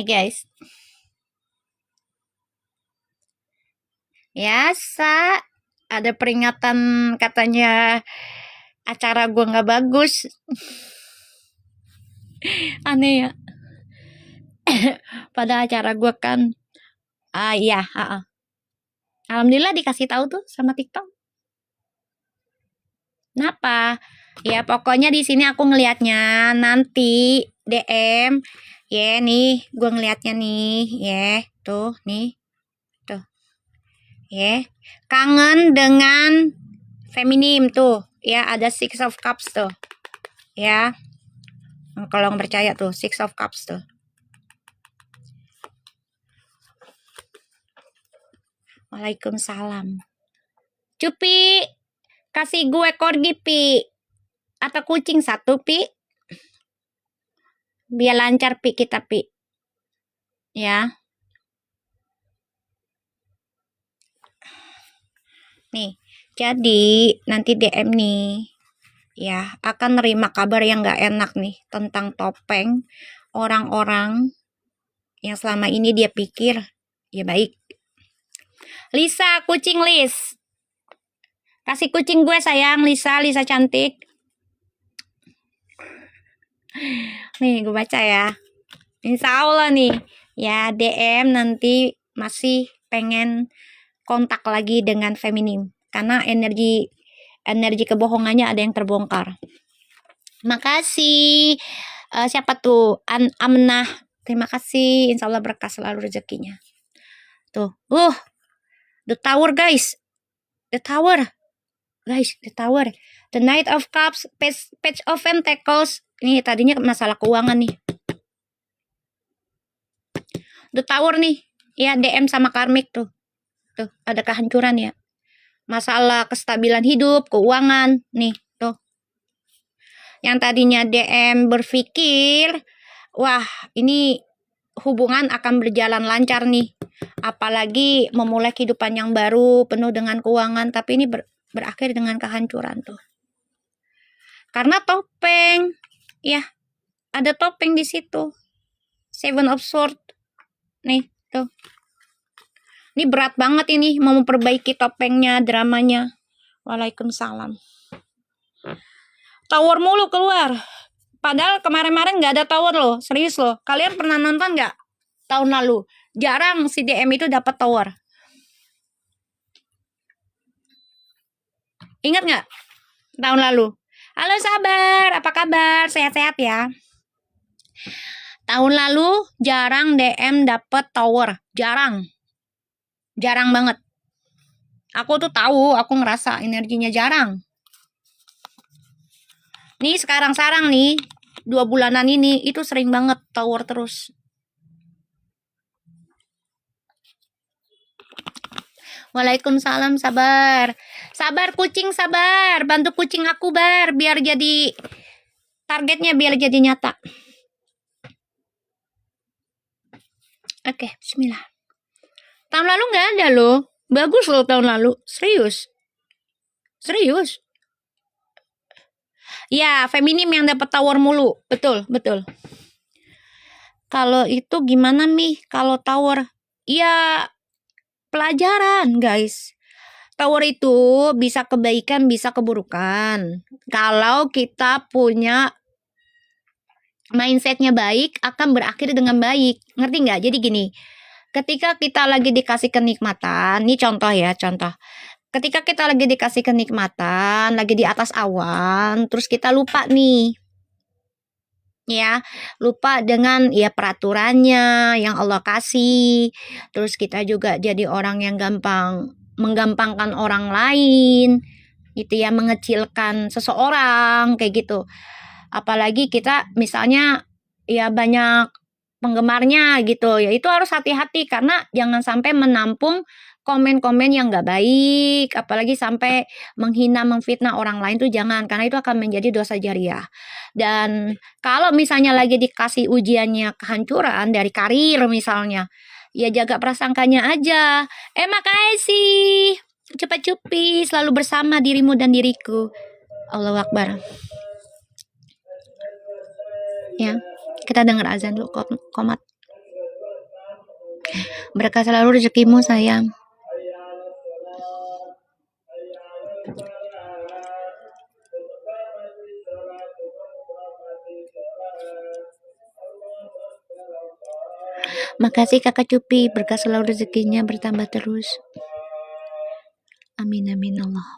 Guys, ya ada peringatan katanya acara gue nggak bagus. Aneh ya. Pada acara gue kan, iya, alhamdulillah dikasih tahu tuh sama TikTok. Kenapa? Ya pokoknya di sini aku ngelihatnya nanti DM, ya nih, gue ngelihatnya nih, ya tuh nih. Ya, kangen dengan feminim tuh, ya ada Six of Cups tuh, ya. Kalau nggak percaya tuh Six of Cups tuh. Waalaikumsalam. Cupi, kasih gue corgi Pi, atau kucing satu Pi, biar lancar Pi kita Pi, ya. Nih, jadi nanti DM nih, ya, akan nerima kabar yang nggak enak nih tentang topeng orang-orang yang selama ini dia pikir ya baik. Lisa, kucing Lis, kasih kucing gue sayang, Lisa cantik. Nih gue baca ya, insya Allah nih ya, DM nanti masih pengen kontak lagi dengan feminim karena energi kebohongannya ada yang terbongkar. Makasih. Siapa tuh? Amnah. Terima kasih. Insya Allah berkah selalu rezekinya. Tuh. The Tower guys. The Tower. Guys, The Tower. The Knight of Cups. Page of Pentacles. Ini tadinya masalah keuangan nih. The Tower nih. Ya, DM sama karmik tuh. Tuh, ada kehancuran ya. Masalah kestabilan hidup, keuangan. Nih, tuh. Yang tadinya DM berpikir, wah, ini hubungan akan berjalan lancar nih. Apalagi memulai kehidupan yang baru, penuh dengan keuangan. Tapi ini berakhir dengan kehancuran tuh. Karena topeng. Ya, ada topeng di situ. Seven of Swords. Nih, tuh. Ini berat banget ini, mau memperbaiki topengnya, dramanya. Waalaikumsalam. Tower mulu keluar. Padahal kemarin-kemarin nggak ada tower loh, serius loh. Kalian pernah nonton nggak tahun lalu? Jarang si DM itu dapat tower. Ingat nggak tahun lalu? Halo Sabar, apa kabar? Sehat-sehat ya? Tahun lalu jarang DM dapat tower, jarang banget. Aku tuh tahu, aku ngerasa energinya jarang. Nih sekarang nih, 2 bulanan ini itu sering banget tower terus. Waalaikumsalam Sabar. Sabar kucing Sabar, bantu kucing aku Bar biar jadi targetnya, biar jadi nyata. Oke, bismillah. Tahun lalu nggak ada loh. Bagus loh tahun lalu. Serius. Ya, feminim yang dapat tower mulu. Betul. Kalau itu gimana Mi? Kalau tower? Ya, pelajaran guys. Tower itu bisa kebaikan, bisa keburukan. Kalau kita punya mindsetnya baik, akan berakhir dengan baik. Ngerti nggak? Jadi gini, ketika kita lagi dikasih kenikmatan, ini contoh ya, ketika kita lagi dikasih kenikmatan, lagi di atas awan, terus kita lupa nih, ya, lupa dengan ya peraturannya yang Allah kasih, terus kita juga jadi orang yang menggampangkan orang lain, gitu ya, mengecilkan seseorang, kayak gitu. Apalagi kita misalnya ya banyak penggemarnya gitu ya, itu harus hati-hati karena jangan sampai menampung komen-komen yang nggak baik, apalagi sampai menghina, memfitnah orang lain tuh jangan, karena itu akan menjadi dosa jariah. Dan kalau misalnya lagi dikasih ujiannya kehancuran dari karir misalnya, ya jaga prasangkanya aja. Makasih, cepat cupi selalu bersama dirimu dan diriku. Allahu Akbar. Ya, kita dengar azan dulu, komat. Berkah selalu rezekimu sayang. Makasih kakak Cupi, berkah selalu rezekinya bertambah terus. Amin amin Allah.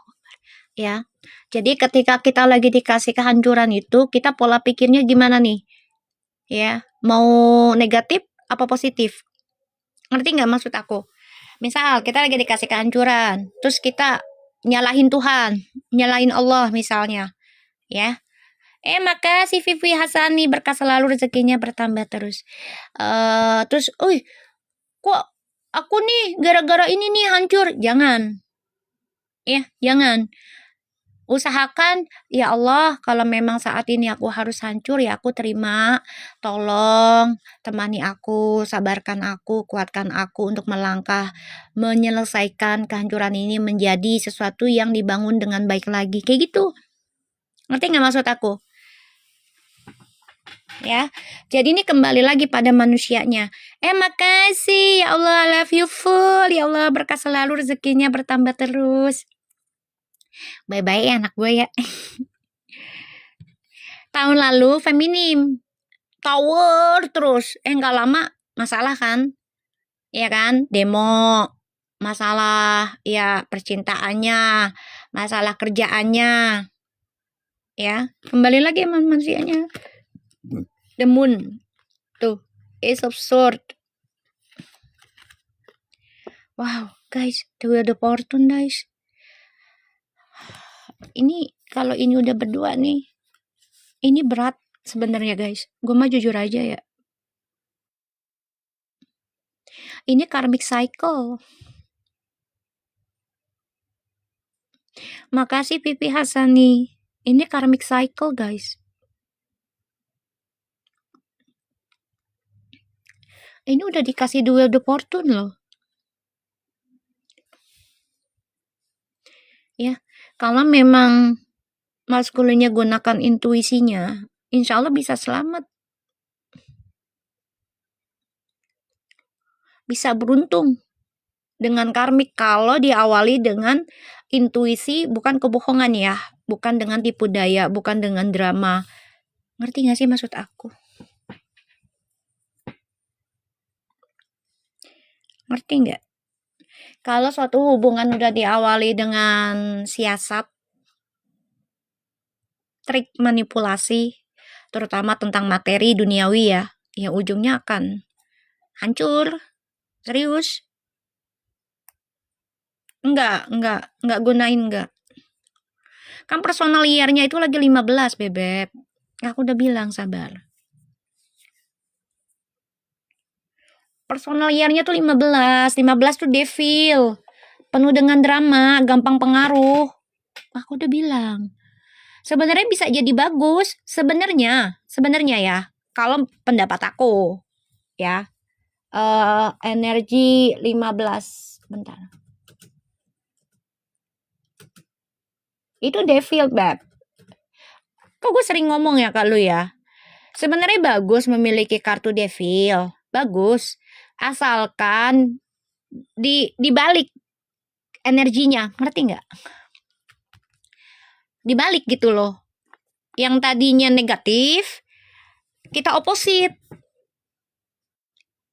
Ya, jadi ketika kita lagi dikasih kehancuran itu, kita pola pikirnya gimana nih? Ya, mau negatif apa positif? Ngerti nggak maksud aku? Misal kita lagi dikasih kehancuran, terus kita nyalahin Tuhan, nyalahin Allah misalnya, ya. Makasih Vivi Hasani, berkah selalu rezekinya bertambah terus. Terus, kok aku nih gara-gara ini nih hancur? Jangan. Ya, jangan. Usahakan, ya Allah, kalau memang saat ini aku harus hancur, ya aku terima. Tolong temani aku, sabarkan aku, kuatkan aku untuk melangkah, menyelesaikan kehancuran ini menjadi sesuatu yang dibangun dengan baik lagi. Kayak gitu. Ngerti nggak maksud aku? Ya, jadi ini kembali lagi pada manusianya. Makasih, ya Allah, I love you full. Ya Allah, berkah selalu rezekinya bertambah terus. Bye-bye ya anak gue ya. Tahun lalu feminim, tower terus. Nggak lama masalah kan? Ya kan? Demo, masalah ya percintaannya, masalah kerjaannya. Ya, kembali lagi sama manusianya. The moon. Tuh, Ace of Sword. Wow, guys, the Wheel of Fortune, guys. Ini kalau ini udah berdua nih, ini berat sebenarnya, guys. Gue mah jujur aja ya. Ini karmic cycle. Makasih Pipi Hasani. Ini karmic cycle, guys. Ini udah dikasih duel the fortune loh. Ya, kalau memang maskulinnya gunakan intuisinya, insya Allah bisa selamat. Bisa beruntung dengan karmik kalau diawali dengan intuisi, bukan kebohongan ya, bukan dengan tipu daya, bukan dengan drama. Ngerti gak sih maksud aku? Ngerti nggak? Kalau suatu hubungan udah diawali dengan siasat, trik manipulasi, terutama tentang materi duniawi ya ujungnya akan hancur. Serius? Enggak gunain enggak. Kan personal year-nya itu lagi 15, Bebek. Aku udah bilang sabar. Personal year-nya tuh 15 tuh devil. Penuh dengan drama, gampang pengaruh. Aku udah bilang. Sebenarnya bisa jadi bagus, sebenarnya ya. Kalau pendapat aku, ya. Energi 15, bentar. Itu devil, Beb. Kok gue sering ngomong ya ke lu ya? Sebenarnya bagus memiliki kartu devil. Bagus. Asalkan dibalik energinya. Ngerti nggak? Dibalik gitu loh. Yang tadinya negatif, kita oposit.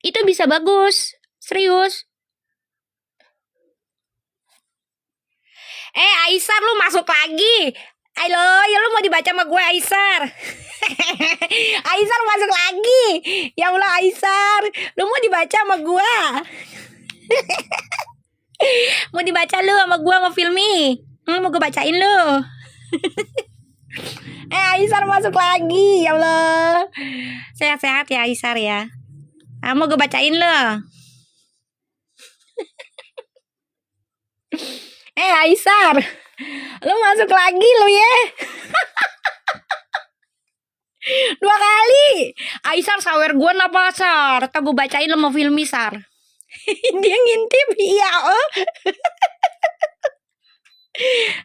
Itu bisa bagus. Serius. Aisar, lu masuk lagi. Ayo, ya lu mau dibaca sama gue, Aisar. Aisar masuk lagi. Ya Allah, Aisar, lu mau dibaca sama gue. Mau dibaca lu sama gue, sama Filmi. Mau gue bacain lu. Aisar masuk lagi. Ya Allah. Sehat-sehat ya Aisar ya. Mau gue bacain lu. Aisar, lu masuk lagi lu ya. 2 kali. Aisar sawer gue napa Sar? Atau gue bacain lu mau Filmi Sar. Dia ngintip iya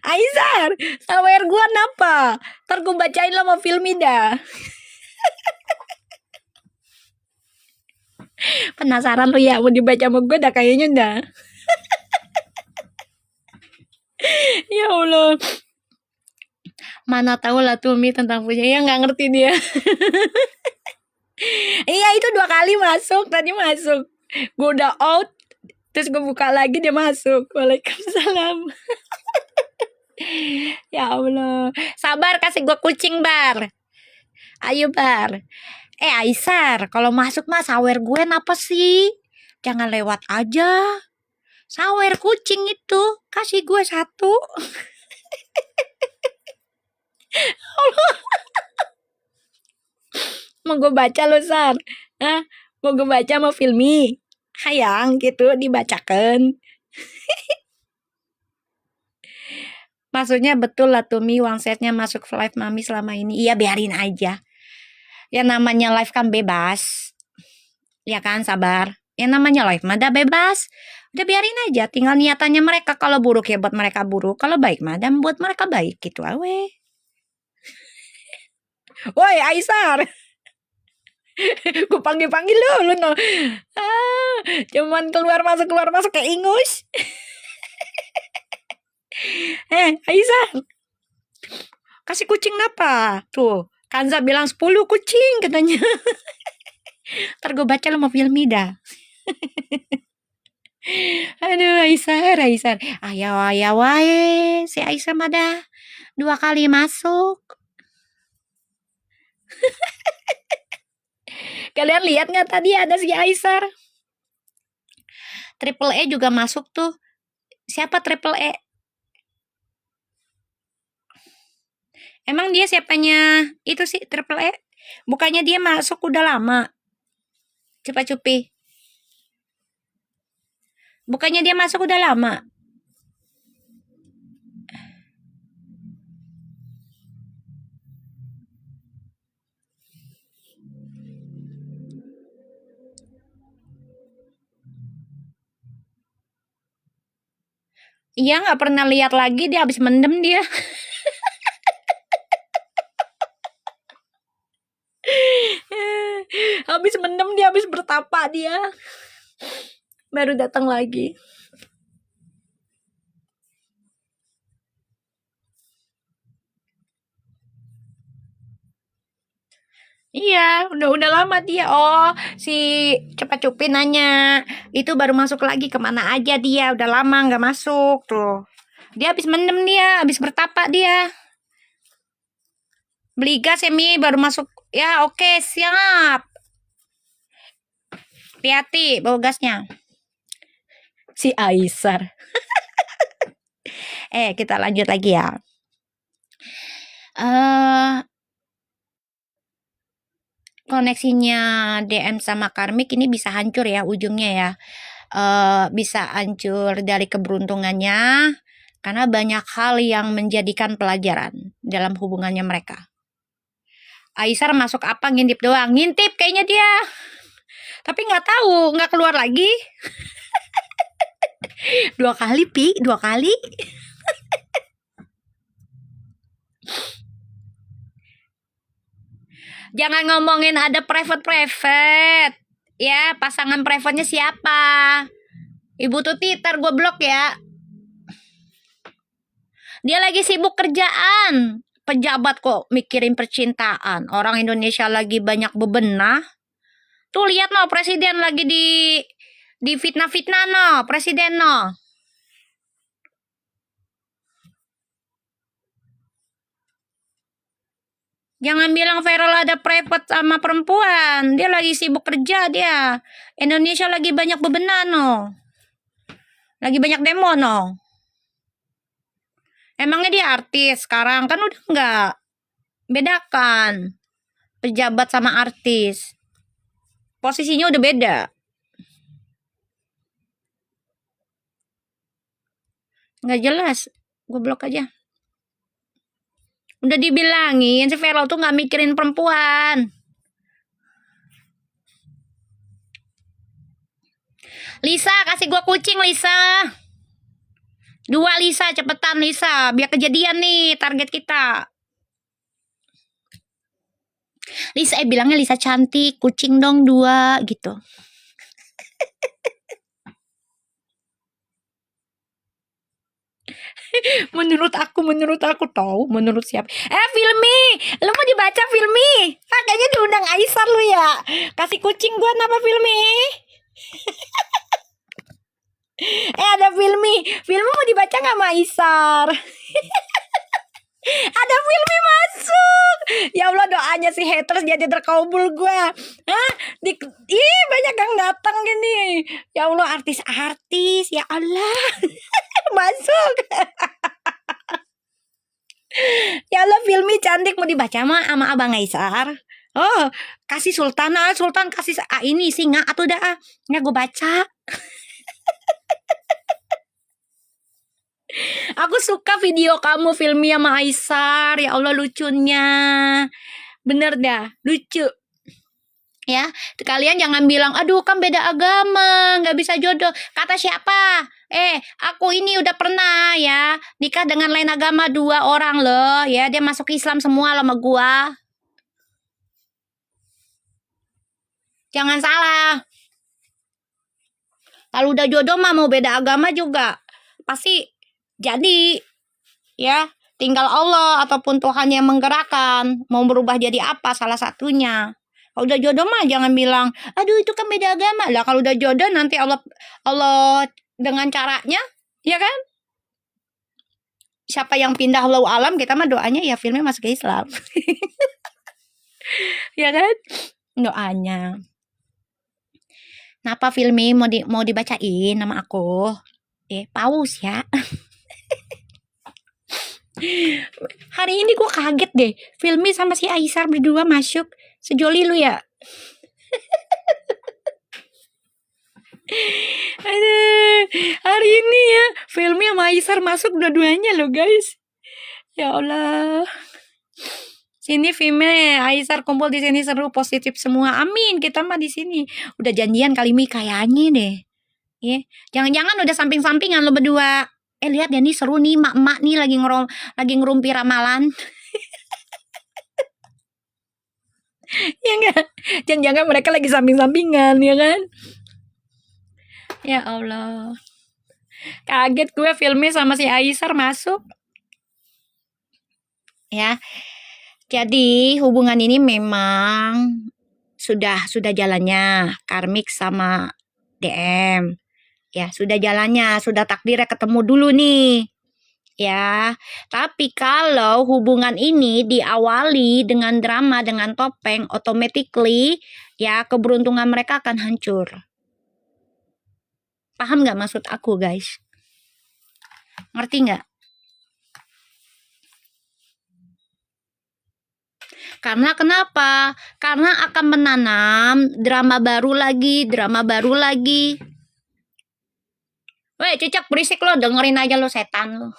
Aisar, sawer gue napa? Ntar gue bacain lo mau Filmi dah. Penasaran lu ya mau dibaca sama gue dah kayaknya dah. Ya Allah. Mana tahu lah tuh Mi tentang punya ya nggak ngerti dia. Iya itu 2 kali masuk, tadi masuk. Gue udah out, terus gue buka lagi dia masuk. Waalaikumsalam. Ya Allah. Sabar kasih gue kucing Bar. Ayo Bar. Aisar, kalau masuk mah sawer gue apa sih? Jangan lewat aja. Sawer kucing itu, kasih gue 1. Mau gue baca lo Sar. Mau gue baca mau filmi. Hayang gitu dibacakan. Maksudnya betul lah tuh Mi wangsetnya masuk live Mami selama ini. Iya biarin aja. Ya namanya live kan bebas. Ya kan sabar. Yang namanya live mah udah bebas. Udah biarin aja. Tinggal niatannya mereka. Kalau buruk ya buat mereka buruk. Kalau baik mah dan buat mereka baik gitu awe. Woi Aisar. Gue panggil-panggil lu no. Cuman keluar masuk kayak ingus. Aisar. Kasih kucing apa? Tuh, Kanza bilang 10 kucing katanya. Ntar gue baca lo mau filmi dah. Aduh Aisar. Ayaw wae. Si Aisar mah dah 2 kali masuk. Kalian lihat nggak tadi ada si Aisar? Triple E juga masuk tuh. Siapa Triple E? Emang dia siapanya itu sih Triple E? Bukannya dia masuk udah lama? Cepat Cupi. Bukannya dia masuk udah lama? Iya nggak pernah lihat lagi dia habis mendem dia. Habis mendem dia habis bertapa dia. Baru datang lagi. Iya, udah lama dia. Oh, si Cepat Cupi nanya, itu baru masuk lagi kemana aja dia? Udah lama nggak masuk tuh. Dia habis mendem dia, habis bertapa dia. Beli gas ya Mi, baru masuk. Ya oke, siap. Hati-hati bawa gasnya. Si Aisar. Kita lanjut lagi ya. Koneksinya DM sama Karmik ini bisa hancur ya ujungnya ya. Bisa hancur dari keberuntungannya karena banyak hal yang menjadikan pelajaran dalam hubungannya mereka. Aisar masuk apa ngintip doang? Ngintip kayaknya dia. Tapi nggak tahu, nggak keluar lagi. 2 kali, Pi, 2 kali. Jangan ngomongin ada private. Ya, pasangan private-nya siapa? Ibu Tuti, ntar gue blok ya. Dia lagi sibuk kerjaan. Pejabat kok mikirin percintaan. Orang Indonesia lagi banyak bebenah. Tuh lihat no, presiden lagi di fitnah-fitnah no, presiden no. Jangan bilang viral ada private sama perempuan. Dia lagi sibuk kerja dia. Indonesia lagi banyak bebenah no. Lagi banyak demo no. Emangnya dia artis sekarang? Kan udah enggak. Bedakan. Pejabat sama artis. Posisinya udah beda. Nggak jelas. Gue blok aja. Udah dibilangin si Vero tuh nggak mikirin perempuan. Lisa, kasih gua kucing Lisa. 2 Lisa, cepetan Lisa, biar kejadian nih target kita. Lisa bilangnya Lisa cantik, kucing dong 2 gitu. Menurut aku tahu, menurut siapa? Filmi, lu mau dibaca Filmi? Kayaknya diundang Aisyah lu ya. Kasih kucing gua nama Filmi. Ada Filmi. Filmi mau dibaca nggak sama Aisyah? Ada Filmi masuk. Ya Allah, doanya si haters jadi terkabul gua. Hah? Banyak yang datang gini. Ya Allah, artis-artis. Ya Allah. Masuk. Ya Allah, Filmi cantik mau dibaca sama Abang Aisar. Oh, kasih Sultan kasih ini singa atau dah. Nggak gue baca. Aku suka video kamu Filmi sama Aisar. Ya Allah, lucunya. Bener dah, lucu. Ya, kalian jangan bilang, aduh kan beda agama, nggak bisa jodoh. Kata siapa? Aku ini udah pernah ya nikah dengan lain agama 2 orang loh. Ya, dia masuk Islam semua sama gua. Jangan salah. Kalau udah jodoh mah mau beda agama juga pasti jadi. Ya, tinggal Allah ataupun Tuhan yang menggerakkan mau berubah jadi apa salah satunya. Kalau udah jodoh mah jangan bilang, aduh itu kan beda agama. Lah kalau udah jodoh nanti Allah dengan caranya, ya kan? Siapa yang pindah Allahu alam, kita mah doanya ya Filmi masuk ke Islam. Ya kan? Doanya. Kenapa Filmi mau dibacain nama aku? Paus ya. Hari ini gue kaget deh, Filmi sama si Aisar berdua masuk. Sejoli lu ya. Aduh, hari ini ya Filmi sama Aisar masuk dua-duanya loh guys. Ya Allah. Sini Filmi, Aisar kumpul di sini seru, positif semua. Amin. Kita mah di sini udah janjian kali Mi kayaknya deh. Ya, jangan-jangan udah samping-sampingan lo berdua. Lihat ya nih seru nih, mak-mak nih lagi ngerumpi ramalan. Ya enggak? Jangan-jangan mereka lagi samping-sampingan, ya kan? Ya Allah. Kaget gue Filmi sama si Aisar masuk. Ya. Jadi hubungan ini memang sudah jalannya karmik sama DM. Ya, sudah jalannya, sudah takdirnya ketemu dulu nih. Ya, tapi kalau hubungan ini diawali dengan drama, dengan topeng, automatically ya keberuntungan mereka akan hancur. Paham nggak maksud aku guys? Ngerti nggak? Karena kenapa? Karena akan menanam drama baru lagi. Weh, Cicak berisik lo, dengerin aja lo setan lo.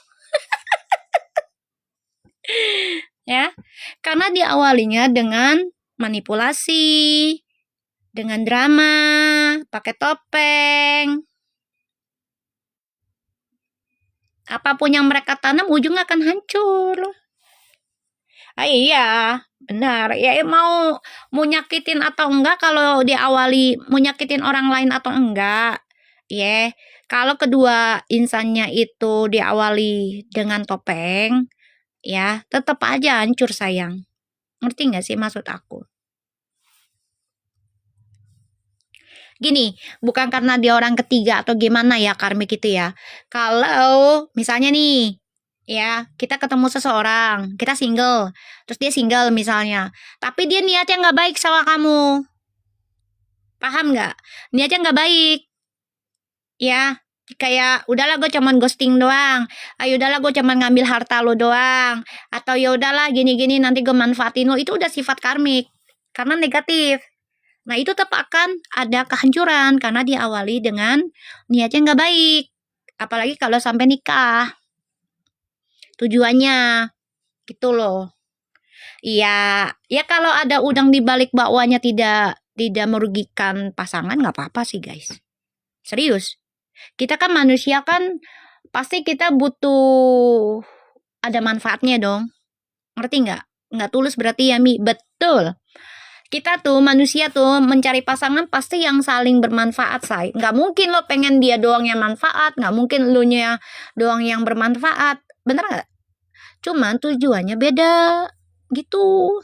Ya, karena diawalinya dengan manipulasi, dengan drama, pakai topeng. Apapun yang mereka tanam ujungnya akan hancur. Iya, benar. Ya mau nyakitin atau enggak, kalau diawali mau nyakitin orang lain atau enggak. Ya, kalau kedua insannya itu diawali dengan topeng, ya tetap aja hancur sayang. Ngerti nggak sih maksud aku? Gini, bukan karena dia orang ketiga atau gimana ya karmik itu ya. Kalau misalnya nih, ya kita ketemu seseorang, kita single, terus dia single misalnya, tapi dia niatnya nggak baik sama kamu. Paham nggak? Niatnya nggak baik. Ya, kayak udahlah gue cuman ghosting doang. Ayo udahlah gue cuman ngambil harta lo doang. Atau ya udahlah gini-gini nanti gue manfaatin lo. Itu udah sifat karmik. Karena negatif. Nah, itu tetap akan ada kehancuran karena diawali dengan niatnya nggak baik. Apalagi kalau sampai nikah. Tujuannya gitu loh. Iya, ya kalau ada udang di balik bakwanya tidak merugikan pasangan nggak apa-apa sih guys. Serius. Kita kan manusia kan pasti kita butuh ada manfaatnya dong. Ngerti nggak? Nggak tulus berarti ya Mi. Betul. Kita tuh manusia tuh mencari pasangan pasti yang saling bermanfaat, say. Nggak mungkin lo pengen dia doang yang manfaat, nggak mungkin lo nya doang yang bermanfaat. Bener nggak? Cuman tujuannya beda gitu.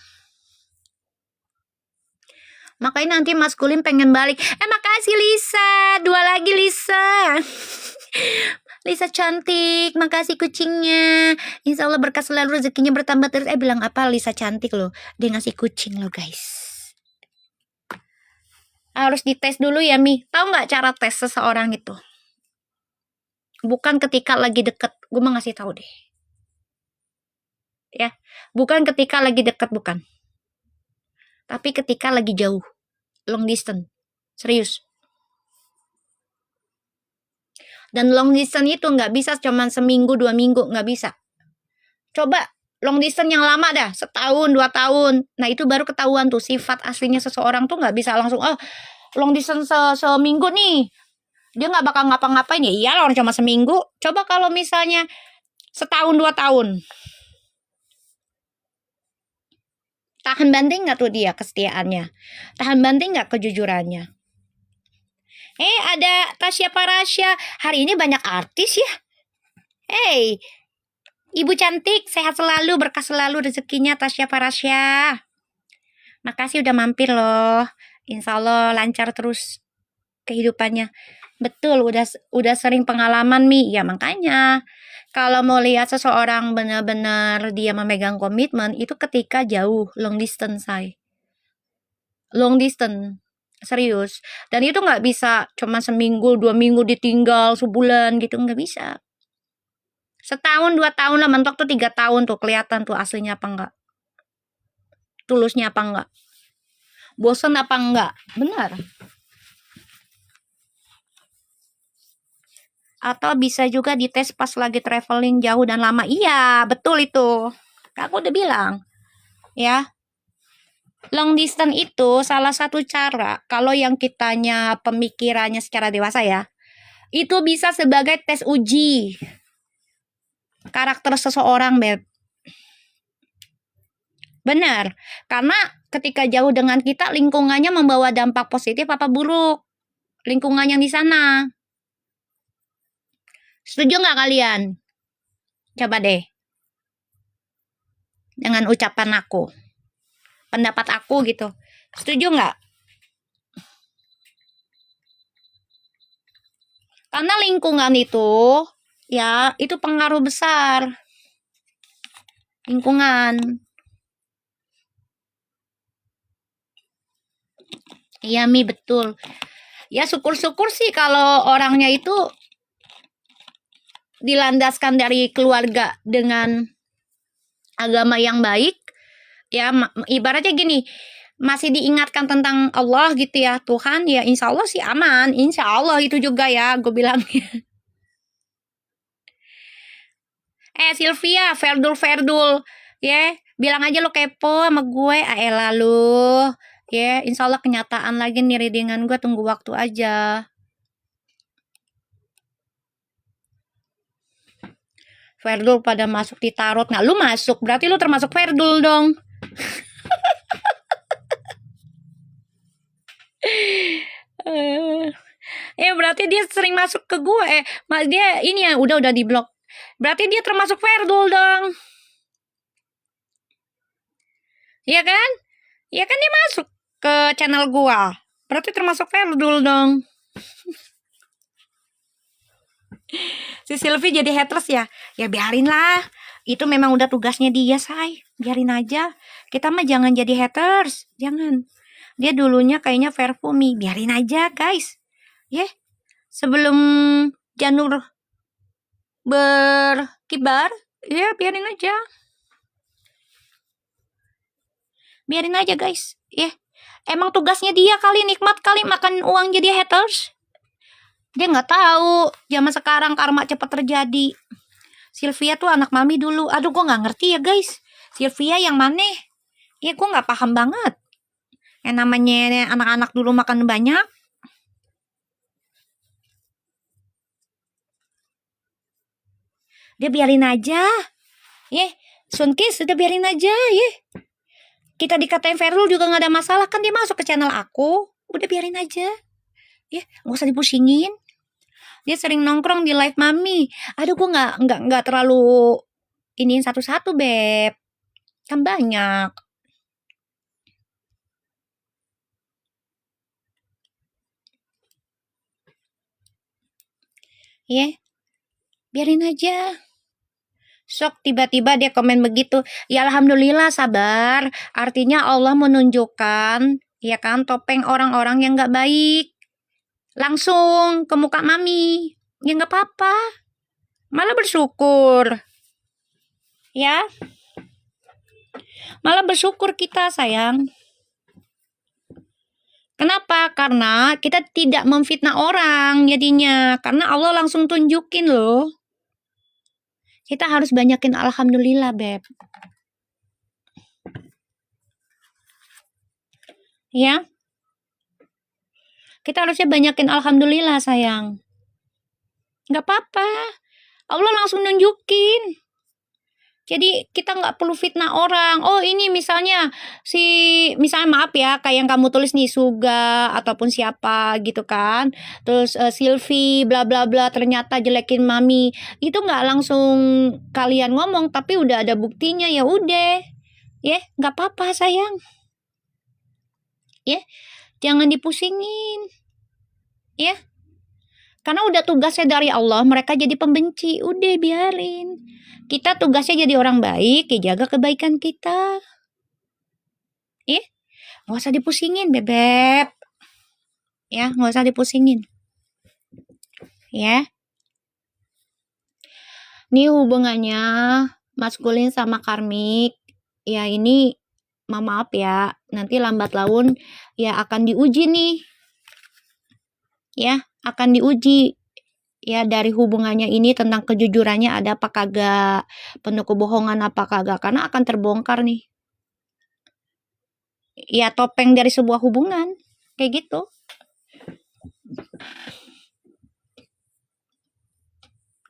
Makanya nanti maskulin pengen balik. Makasih Lisa, 2 lagi Lisa. Lisa cantik, makasih kucingnya. Insya Allah berkah selalu, rezekinya bertambah terus. Bilang apa Lisa cantik loh. Dia ngasih kucing loh guys. Harus dites dulu ya Mi. Tahu nggak cara tes seseorang itu? Bukan ketika lagi deket. Gue mau ngasih tahu deh. Ya, bukan ketika lagi deket, bukan. Tapi ketika lagi jauh. Long distance. Serius. Dan long distance itu nggak bisa cuman seminggu 2 minggu, nggak bisa. Coba long distance yang lama dah, setahun 2 tahun. Nah itu baru ketahuan tuh sifat aslinya seseorang tuh nggak bisa langsung long distance seminggu nih dia nggak bakal ngapa-ngapain ya. Iya orang cuma seminggu. Coba kalau misalnya setahun 2 tahun, tahan banting nggak tuh dia kesetiaannya, tahan banting nggak kejujurannya. Ada Tasya Parasya. Hari ini banyak artis ya. Ibu cantik, sehat selalu, berkah selalu rezekinya Tasya Parasya. Makasih udah mampir loh. Insya Allah lancar terus kehidupannya. Betul, udah sering pengalaman Mi. Ya makanya kalau mau lihat seseorang benar-benar dia memegang komitmen itu ketika jauh, long distance, say. Long distance. Serius. Dan itu nggak bisa cuma seminggu, 2 minggu ditinggal, sebulan gitu, nggak bisa. Setahun, 2 tahun lah, mentok tuh 3 tahun tuh kelihatan tuh aslinya apa enggak. Tulusnya apa enggak. Bosen apa enggak. Benar. Atau bisa juga dites pas lagi traveling jauh dan lama. Iya, betul itu. Aku udah bilang. Ya. Long distance itu salah satu cara kalau yang kitanya pemikirannya secara dewasa ya. Itu bisa sebagai tes uji karakter seseorang, Beb. Benar. Karena ketika jauh dengan kita lingkungannya membawa dampak positif apa buruk. Lingkungan yang di sana. Setuju nggak kalian? Coba deh. Dengan ucapan aku. Pendapat aku gitu. Setuju nggak? Karena lingkungan itu, ya, itu pengaruh besar. Lingkungan. Iya Mi, betul. Ya syukur-syukur sih kalau orangnya itu dilandaskan dari keluarga dengan agama yang baik. Ya ibaratnya gini, masih diingatkan tentang Allah gitu ya, Tuhan ya insya Allah sih aman, insya Allah itu juga ya gue bilang. Sylvia, Ferdul ya, bilang aja lo kepo sama gue, lalu ya insya Allah kenyataan lagi nih readingan gue, tunggu waktu aja. Ferdul pada masuk di tarot, nah lu masuk berarti lu termasuk Ferdul dong. Ya berarti dia sering masuk ke gue. Dia ini ya udah di blok. Berarti dia termasuk Ferdul dong. Iya kan? Iya kan dia masuk ke channel gua. Berarti termasuk Ferdul dong. Si Sylvie jadi haters ya. Ya biarin lah. Itu memang udah tugasnya dia, say. Biarin aja. Kita mah jangan jadi haters. Jangan. Dia dulunya kayaknya Verfumi. Biarin aja, guys. Ya. Sebelum janur berkibar, ya biarin aja. Biarin aja, guys. Ya. Emang tugasnya dia kali, nikmat kali makan uang jadi haters. Dia nggak tahu zaman sekarang karma cepat terjadi. Sylvia tuh anak mami dulu. Aduh, gue nggak ngerti ya guys. Sylvia yang mana? Ya gue nggak paham banget. Yang namanya anak-anak dulu makan banyak. Dia biarin aja. Sunkis sudah biarin aja. kita dikatain Ferul juga nggak ada masalah, kan dia masuk ke channel aku. Udah biarin aja. Ya, nggak usah dipusingin. Dia sering nongkrong di live Mami. Aduh, gue nggak terlalu iniin satu-satu, Beb. Kan banyak. Ya, biarin aja. Sok tiba-tiba dia komen begitu. Ya alhamdulillah, sabar. Artinya Allah menunjukkan, ya kan, topeng orang-orang yang nggak baik. Langsung ke muka Mami. Ya nggak apa-apa. Malah bersyukur. Ya. Malah bersyukur kita, sayang. Kenapa? Karena kita tidak memfitnah orang jadinya. Karena Allah langsung tunjukin loh. Kita harus banyakin alhamdulillah, Beb. Ya. Kita harusnya banyakin alhamdulillah, sayang. Nggak apa-apa. Allah langsung nunjukin. Jadi kita nggak perlu fitnah orang. Oh ini misalnya misalnya maaf ya, kayak yang kamu tulis nih Suga ataupun siapa gitu kan. Terus Silvi bla bla bla ternyata jelekin Mami. Itu nggak langsung kalian ngomong, tapi udah ada buktinya, ya udah. Ya, nggak apa-apa sayang. Ya, jangan dipusingin. Ya. Karena udah tugasnya dari Allah, mereka jadi pembenci. Udah biarin. Kita tugasnya jadi orang baik, ya jaga kebaikan kita. Nggak usah dipusingin, Bebep. Ya, nggak usah dipusingin. Ya. Ini hubungannya maskulin sama karmik. Ya ini, maaf ya, nanti lambat laun ya akan diuji nih. Ya, akan diuji. Ya dari hubungannya ini tentang kejujurannya ada apa kagak, penuh kebohongan apa kagak, karena akan terbongkar nih. Ya topeng dari sebuah hubungan, kayak gitu.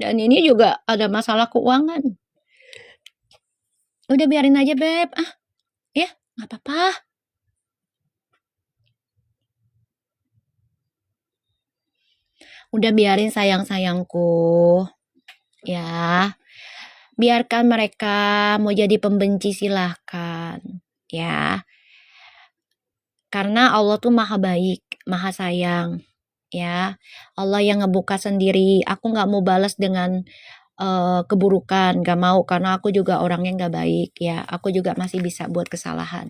Dan ini juga ada masalah keuangan. Udah biarin aja, Beb. Ya, nggak apa-apa. Udah biarin sayang-sayangku. Ya. Biarkan mereka mau jadi pembenci silahkan. Ya. Karena Allah tuh maha baik, maha sayang. Ya. Allah yang ngebuka sendiri. Aku nggak mau balas dengan keburukan, gak mau, karena aku juga orang yang gak baik ya, aku juga masih bisa buat kesalahan.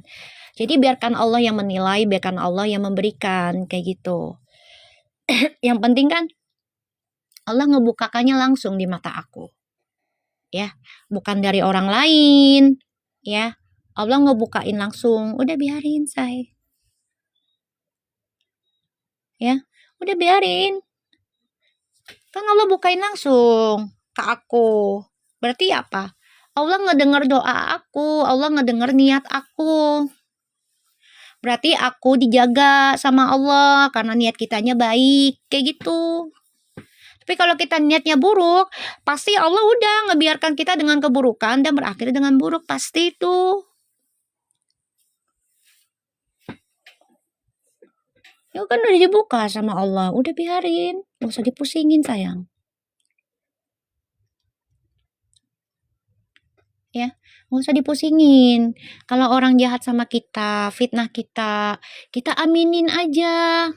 Jadi biarkan Allah yang menilai, biarkan Allah yang memberikan, kayak gitu. Yang penting kan Allah ngebukakannya langsung di mata aku, ya, bukan dari orang lain, ya. Allah ngebukain langsung, udah biarin say, ya, udah biarin. Kan Allah bukain langsung ke aku. Berarti apa? Allah ngedengar doa aku, Allah ngedengar niat aku. Berarti aku dijaga sama Allah karena niat kitanya baik, kayak gitu. Tapi kalau kita niatnya buruk, pasti Allah udah ngebiarkan kita dengan keburukan dan berakhir dengan buruk, pasti itu. Ya kan udah dibuka sama Allah, udah biarin, gak usah dipusingin sayang. Ya, nggak usah dipusingin. Kalau orang jahat sama kita, fitnah kita aminin aja.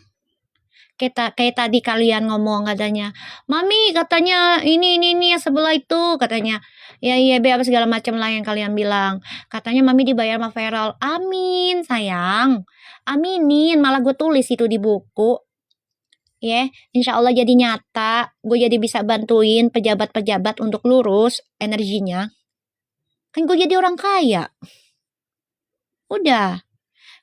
Kayak tadi kalian ngomong katanya, Mami katanya ini yang sebelah itu katanya. Ya iya be apa segala macam lah yang kalian bilang. Katanya Mami dibayar sama Feral. Amin sayang. Aminin, malah gue tulis itu di buku. Ya, insya Allah jadi nyata. Gue jadi bisa bantuin pejabat-pejabat untuk lurus energinya. Kan gue jadi orang kaya. Udah.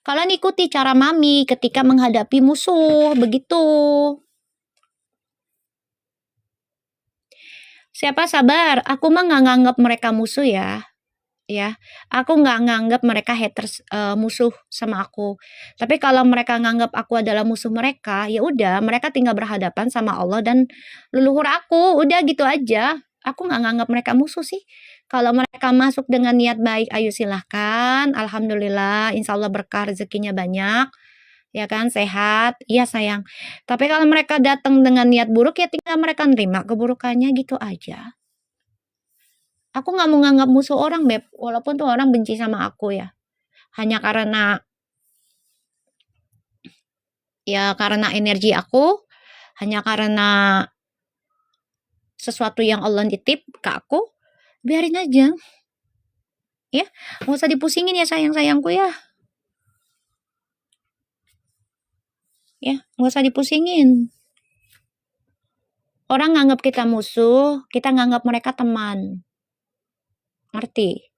Kalian ikuti cara Mami ketika menghadapi musuh, begitu. Siapa sabar, aku mah nggak nganggap mereka musuh ya. Ya, aku nggak nganggap mereka haters musuh sama aku. Tapi kalau mereka nganggap aku adalah musuh mereka, ya udah, mereka tinggal berhadapan sama Allah dan leluhur aku, udah gitu aja. Aku nggak nganggap mereka musuh sih. Kalau mereka masuk dengan niat baik, ayo silahkan. Alhamdulillah, insya Allah berkah rezekinya banyak. Ya kan, sehat. Iya sayang. Tapi kalau mereka datang dengan niat buruk, ya tinggal mereka nerima keburukannya gitu aja. Aku nggak mau nganggap musuh orang, Beb. Walaupun tuh orang benci sama aku ya. Hanya karena energi aku, hanya karena sesuatu yang Allah titip ke aku, biarin aja. Ya, nggak usah dipusingin ya sayang-sayangku ya. Ya, nggak usah dipusingin. Orang nganggap kita musuh, kita nganggap mereka teman. Ngerti?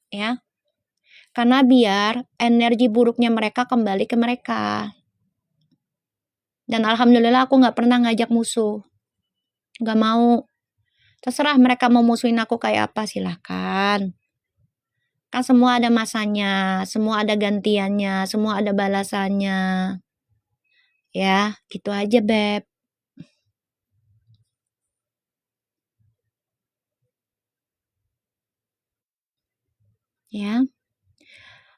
Ya. Karena biar energi buruknya mereka kembali ke mereka. Dan alhamdulillah aku nggak pernah ngajak musuh. Nggak mau. Terserah mereka mau musuhin aku kayak apa, silahkan. Kan semua ada masanya, semua ada gantiannya, semua ada balasannya. Ya, gitu aja, Beb. Ya.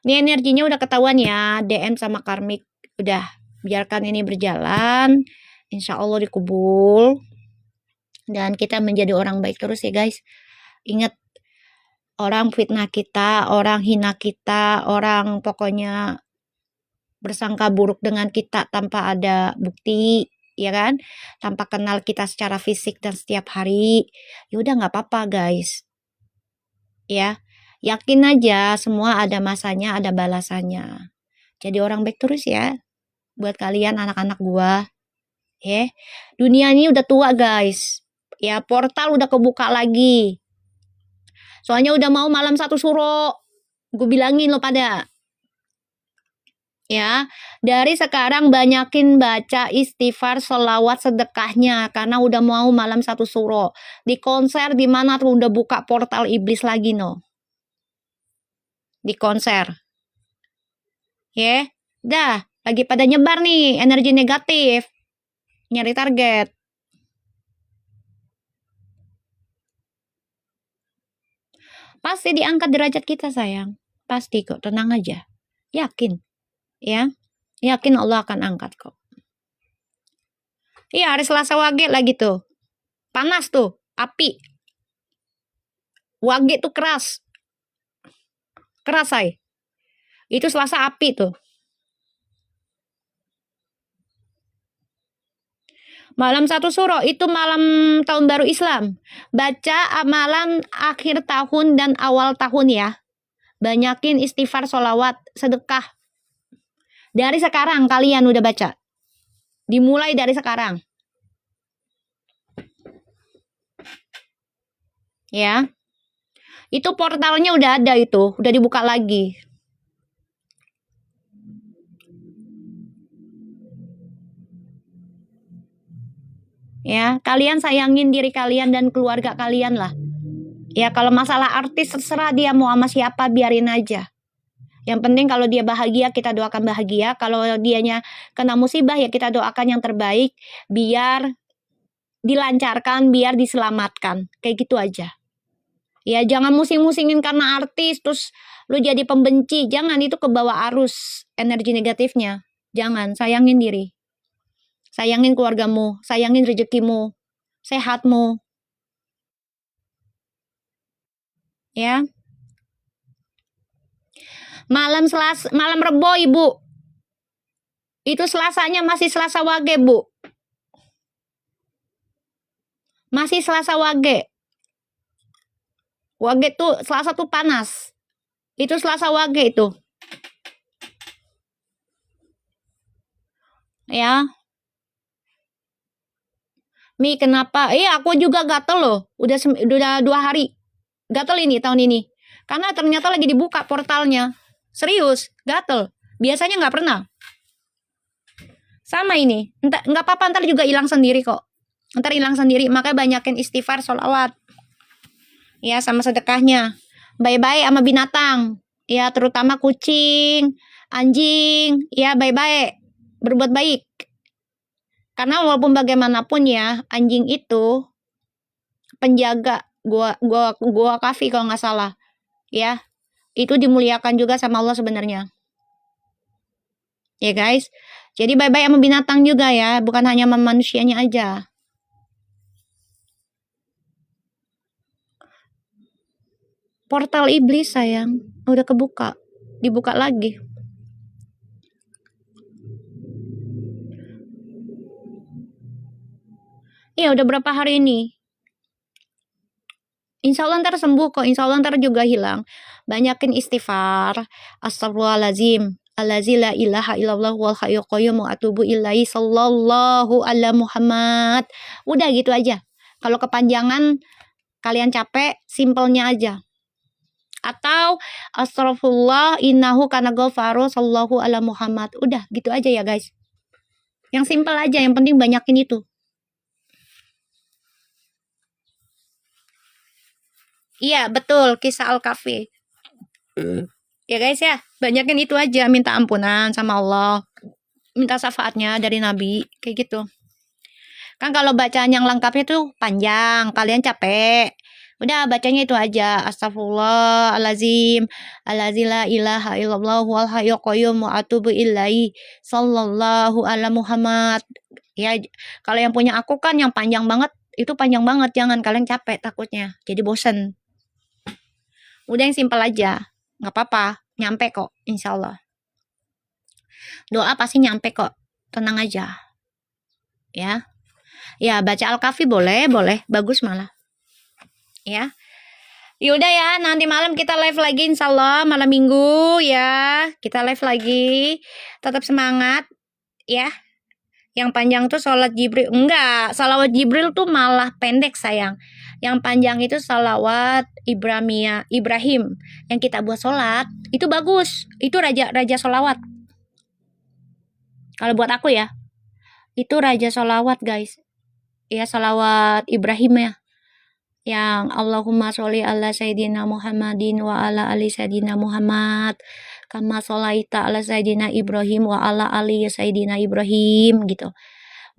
Ini energinya udah ketahuan ya, DM sama karmik. Udah, biarkan ini berjalan. Insya Allah dikubul. Dan kita menjadi orang baik terus ya guys. Ingat, orang fitnah kita, orang hina kita, orang pokoknya bersangka buruk dengan kita tanpa ada bukti, ya kan? Tanpa kenal kita secara fisik dan setiap hari. Ya udah nggak apa-apa guys. Ya, yakin aja semua ada masanya, ada balasannya. Jadi orang baik terus ya. Buat kalian anak-anak gua. Ya, dunia ini udah tua guys. Ya, portal udah kebuka lagi. Soalnya udah mau malam 1 suro. Gue bilangin lo pada. Ya, dari sekarang banyakin baca istighfar, selawat, sedekahnya. Karena udah mau malam 1 suro. Di konser di mana tuh udah buka portal iblis lagi no. Di konser. Ya, dah. Lagi pada nyebar nih energi negatif. Nyari target. Pasti diangkat derajat kita sayang. Pasti kok, tenang aja. Yakin. Ya, yakin Allah akan angkat kok. Iya, hari Selasa Wage lagi tuh. Panas tuh, api. Wage tuh keras. Keras, say. Itu Selasa api tuh. Malam 1 suro itu malam tahun baru Islam. Baca malam akhir tahun dan awal tahun ya. Banyakin istighfar, sholawat, sedekah. Dari sekarang kalian udah baca. Dimulai dari sekarang. Ya. Itu portalnya udah ada itu. Udah dibuka lagi. Ya, kalian sayangin diri kalian dan keluarga kalian lah. Ya, kalau masalah artis terserah dia mau sama siapa, biarin aja. Yang penting kalau dia bahagia, kita doakan bahagia. Kalau dianya kena musibah, ya kita doakan yang terbaik. Biar dilancarkan, biar diselamatkan. Kayak gitu aja. Ya, jangan musing-musingin karena artis, terus lu jadi pembenci. Jangan, itu kebawa arus energi negatifnya. Jangan, sayangin diri. Sayangin keluargamu, sayangin rezekimu, sehatmu. Ya. Malam Rebo, Ibu. Itu Selasanya masih Selasa Wage, Bu. Masih Selasa Wage. Wage tuh Selasa tuh panas. Itu Selasa Wage itu. Ya. Mi, kenapa? Aku juga gatel loh. Udah 2 hari. Gatel ini tahun ini. Karena ternyata lagi dibuka portalnya. Serius, gatel. Biasanya nggak pernah. Sama ini. Nggak apa-apa, ntar juga hilang sendiri kok. Ntar hilang sendiri. Makanya banyakin istighfar, sholawat. Ya, sama sedekahnya. Bye-bye sama binatang. Ya, terutama kucing, anjing. Ya, bye-bye. Berbuat baik. Karena walaupun bagaimanapun ya, anjing itu penjaga gua kafi kalau nggak salah. Ya, itu dimuliakan juga sama Allah sebenarnya. Ya guys. Jadi baik-baik sama binatang juga ya, bukan hanya sama manusianya aja. Portal iblis sayang, udah kebuka. Dibuka lagi. Iya, udah berapa hari ini? Insya Allah ntar sembuh kok, insya Allah ntar juga hilang. Banyakin istighfar, astagfirullahaladzim, allazi la ilaha illallah wal hayyul qayyum wa atubu ilaihi sallallahu ala Muhammad. Udah gitu aja. Kalau kepanjangan kalian capek, simpelnya aja. Atau astagfirullah innahu kana ghafaru sallallahu ala Muhammad. Udah gitu aja ya guys. Yang simpel aja, yang penting banyakin itu. Iya, betul, kisah Al-Kahfi. Ya guys ya, banyakin itu aja, minta ampunan sama Allah. Minta syafaatnya dari Nabi, kayak gitu. Kan kalau bacaan yang lengkapnya tuh panjang, kalian capek. Udah bacanya itu aja. Astagfirullahalazim, allazi la ilaha illallah wal hayyul qayyum wa atubu ilaihi sallallahu ala Muhammad. Ya, kalau yang punya aku kan yang panjang banget, itu panjang banget, jangan kalian capek takutnya. Jadi bosen. Udah yang simpel aja, nggak apa-apa, nyampe kok, insya Allah. Doa pasti nyampe kok, tenang aja. Ya, ya baca Al-Kahfi boleh, bagus malah. Ya, yaudah ya, nanti malam kita live lagi, insya Allah malam minggu ya, kita live lagi. Tetap semangat, ya. Yang panjang tuh sholat Jibril, enggak, salawat Jibril tuh malah pendek sayang. Yang panjang itu salawat Ibrahim yang kita buat sholat itu bagus, itu raja sholawat. Kalau buat aku ya, itu raja sholawat guys. Ya salawat Ibrahim ya, yang Allahumma sholli ala sayyidina Muhammadin wa ala ali sayyidina Muhammad kama sholaita ala sayyidina Ibrahim wa ala ali sayyidina Ibrahim gitu.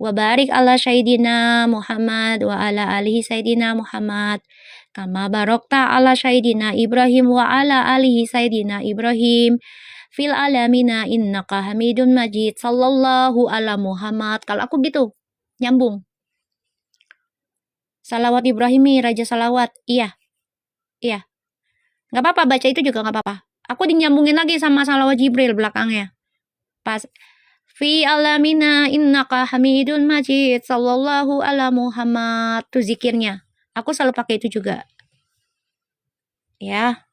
Wa barik ala sayyidina Muhammad wa ala alihi sayyidina Muhammad kama barokta ala sayyidina Ibrahim wa ala alihi sayyidina Ibrahim fil alamina innaka hamidun majid sallallahu ala Muhammad. Kalau aku gitu nyambung. Salawat Ibrahimi, raja salawat. Iya. Gak apa-apa baca itu juga gak apa-apa. Aku dinyambungin lagi sama salawat Jibril belakangnya. Pas fi alamina innaka hamidun majid sallallahu ala Muhammad, tuh zikirnya. Aku selalu pakai itu juga. Ya.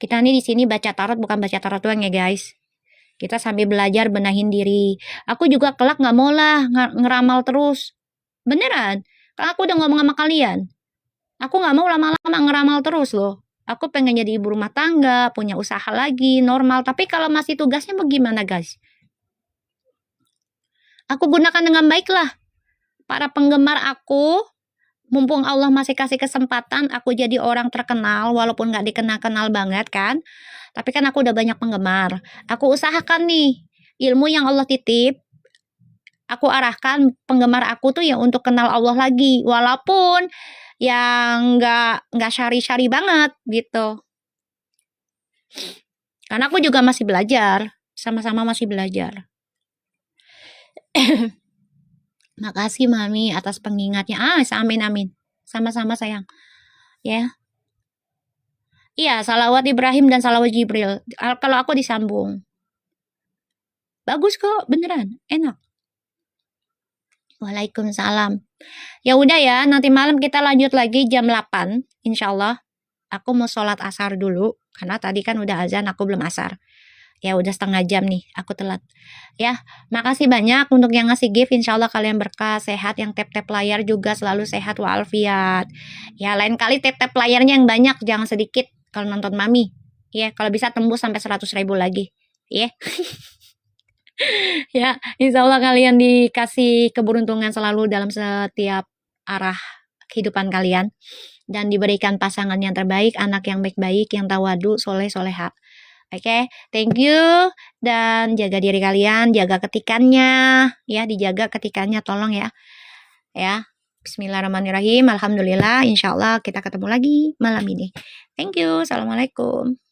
Kita nih di sini baca tarot bukan baca tarot doang ya guys. Kita sambil belajar benahin diri. Aku juga kelak nggak mau lah ngeramal terus. Beneran. Karena aku udah ngomong sama kalian. Aku nggak mau lama-lama ngeramal terus loh. Aku pengen jadi ibu rumah tangga, punya usaha lagi, normal. Tapi kalau masih tugasnya bagaimana guys? Aku gunakan dengan baik lah. Para penggemar aku, mumpung Allah masih kasih kesempatan, aku jadi orang terkenal, walaupun nggak dikenal-kenal banget kan. Tapi kan aku udah banyak penggemar. Aku usahakan nih, ilmu yang Allah titip, aku arahkan penggemar aku tuh ya untuk kenal Allah lagi. Walaupun yang nggak syari-syari banget gitu. Karena aku juga masih belajar, sama-sama masih belajar. Makasih Mami atas pengingatnya. Amin. Sama-sama sayang. Ya. Iya, salawat Ibrahim dan salawat Jibril. Kalau aku disambung. Bagus kok, beneran. Enak. Waalaikumsalam. Ya udah ya, nanti malam kita lanjut lagi jam 8, insya Allah. Aku mau sholat asar dulu, karena tadi kan udah azan, aku belum asar. Ya udah setengah jam nih, aku telat. Ya, makasih banyak untuk yang ngasih gift, insya Allah kalian berkah, sehat, yang tap-tap layar juga selalu sehat walafiat. Ya, lain kali tap-tap layarnya yang banyak, jangan sedikit kalau nonton Mami. Ya, kalau bisa tembus sampai 100.000 lagi. Ya. Ya, insya Allah kalian dikasih keberuntungan selalu dalam setiap arah kehidupan kalian. Dan diberikan pasangan yang terbaik, anak yang baik-baik, yang tawadu, soleh, soleha. Oke, thank you dan jaga diri kalian, jaga ketikannya, ya dijaga ketikannya tolong ya. Ya. Bismillahirrahmanirrahim. Alhamdulillah, insyaallah kita ketemu lagi malam ini. Thank you. Assalamualaikum.